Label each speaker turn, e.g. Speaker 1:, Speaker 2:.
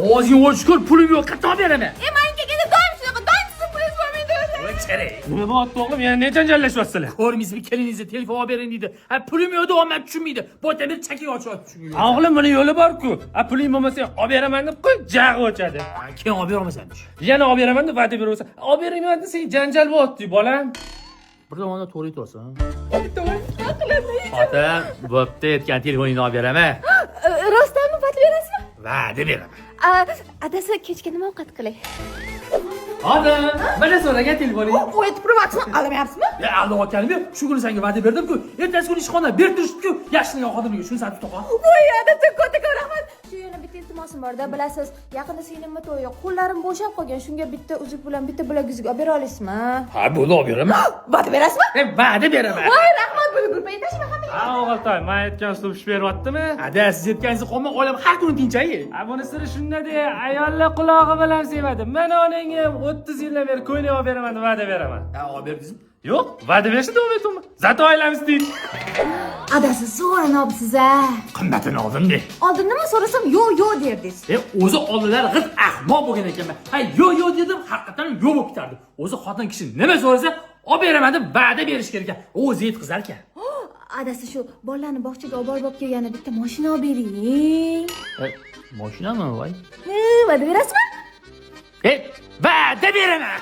Speaker 1: Og'zingni ochgur, pulim yo'q, qayerdan olib beraman?
Speaker 2: Menga kelib doim shunaqa, doim sizni pulingiz bo'lmaydi.
Speaker 1: Voy kerak. Nima bo'lyapti o'g'lim? Yana nechun janjallashyotsizlar? Ko'rmaysizmi, keliningizga telefon olib bering deydi. Pulim yo'q deb olmay tushunmaydi. Bo'ta bir chakka ochyapti shunga. O'g'lim, buni yo'li bor-ku. Puling bo'lmasa olib beraman deb qo'y, jag'i ochadi. Keyin olib berolmasanchi? Yana olib beraman deb va'da beraversa, olib bermayman desang janjal bo'lyapti, bolam. Bir tomonda to'g'ri aytyapsan. Xotin, bo'pti, aytgan telefoningni olib beraman.
Speaker 2: Rostdanmi va'da berasizmi?
Speaker 1: Va'da beraman.
Speaker 2: Adasi kechga nima ovqat qilay?
Speaker 1: Xotin, mana so'ragan telefoning.
Speaker 2: U aytib turibsizmi? Aldamayapsizmi?
Speaker 1: Aldamayotganim yo'q. Shu kuni senga va'da berdim-ku. Ertasi kuni ishxonadan berib turishdi-ku. Yaxshilagan xodimga shuni sotib to'qa.
Speaker 2: Voy, adasi kattakon rahmat. Shu yana bitta iltimosim bor-da, bilasiz. Yaqinda singlimni to'yi, qo'llarim bo'shab qolgan. Shunga bitta uzuk bilan bitta bilaguzuk olib bera olasizmi?
Speaker 1: Ha, bo'ldi, olib beraman.
Speaker 2: Va'da berasizmi?
Speaker 1: Va'da beraman.
Speaker 2: Voy, rahmat, buni gruppaga tashlab hammaga.
Speaker 1: Ha, o'g'iltoy, men aytgan uslub ish beryaptimi? Ada, siz aytganingizni qolmay olam har kuni tinchayi. Ha, buni siri shunda-da, ayollar qulog'i bilan sevadi. Men onangga 30 yildan beri ko'ylak olib beraman deb va'da beraman. Ha, olib berdingizmi? Yo'q, va'da berishni davom etaman. Zato oilamiz tinch.
Speaker 2: Adasi so'ranabsiz-a.
Speaker 1: Qimmatini oldim-de.
Speaker 2: Oldin nima so'rasam, yo'q derdingiz.
Speaker 1: O'zi oldinlari g'iz ahmoq bo'lgan ekanman. Ha, yo'q dedim, haqiqatan yo'q bo'lib ketardi. O'zi xotin kishi nima so'rasa, olib beraman deb va'da berish kerak ekan. O'zi yetkazar ekan.
Speaker 2: Adasi shu bolalarni bog'chaga olib borib kelganda bitta mashina olib bering.
Speaker 1: Mashinami, voy?
Speaker 2: Va'da berasizmi?
Speaker 1: Va'da beraman.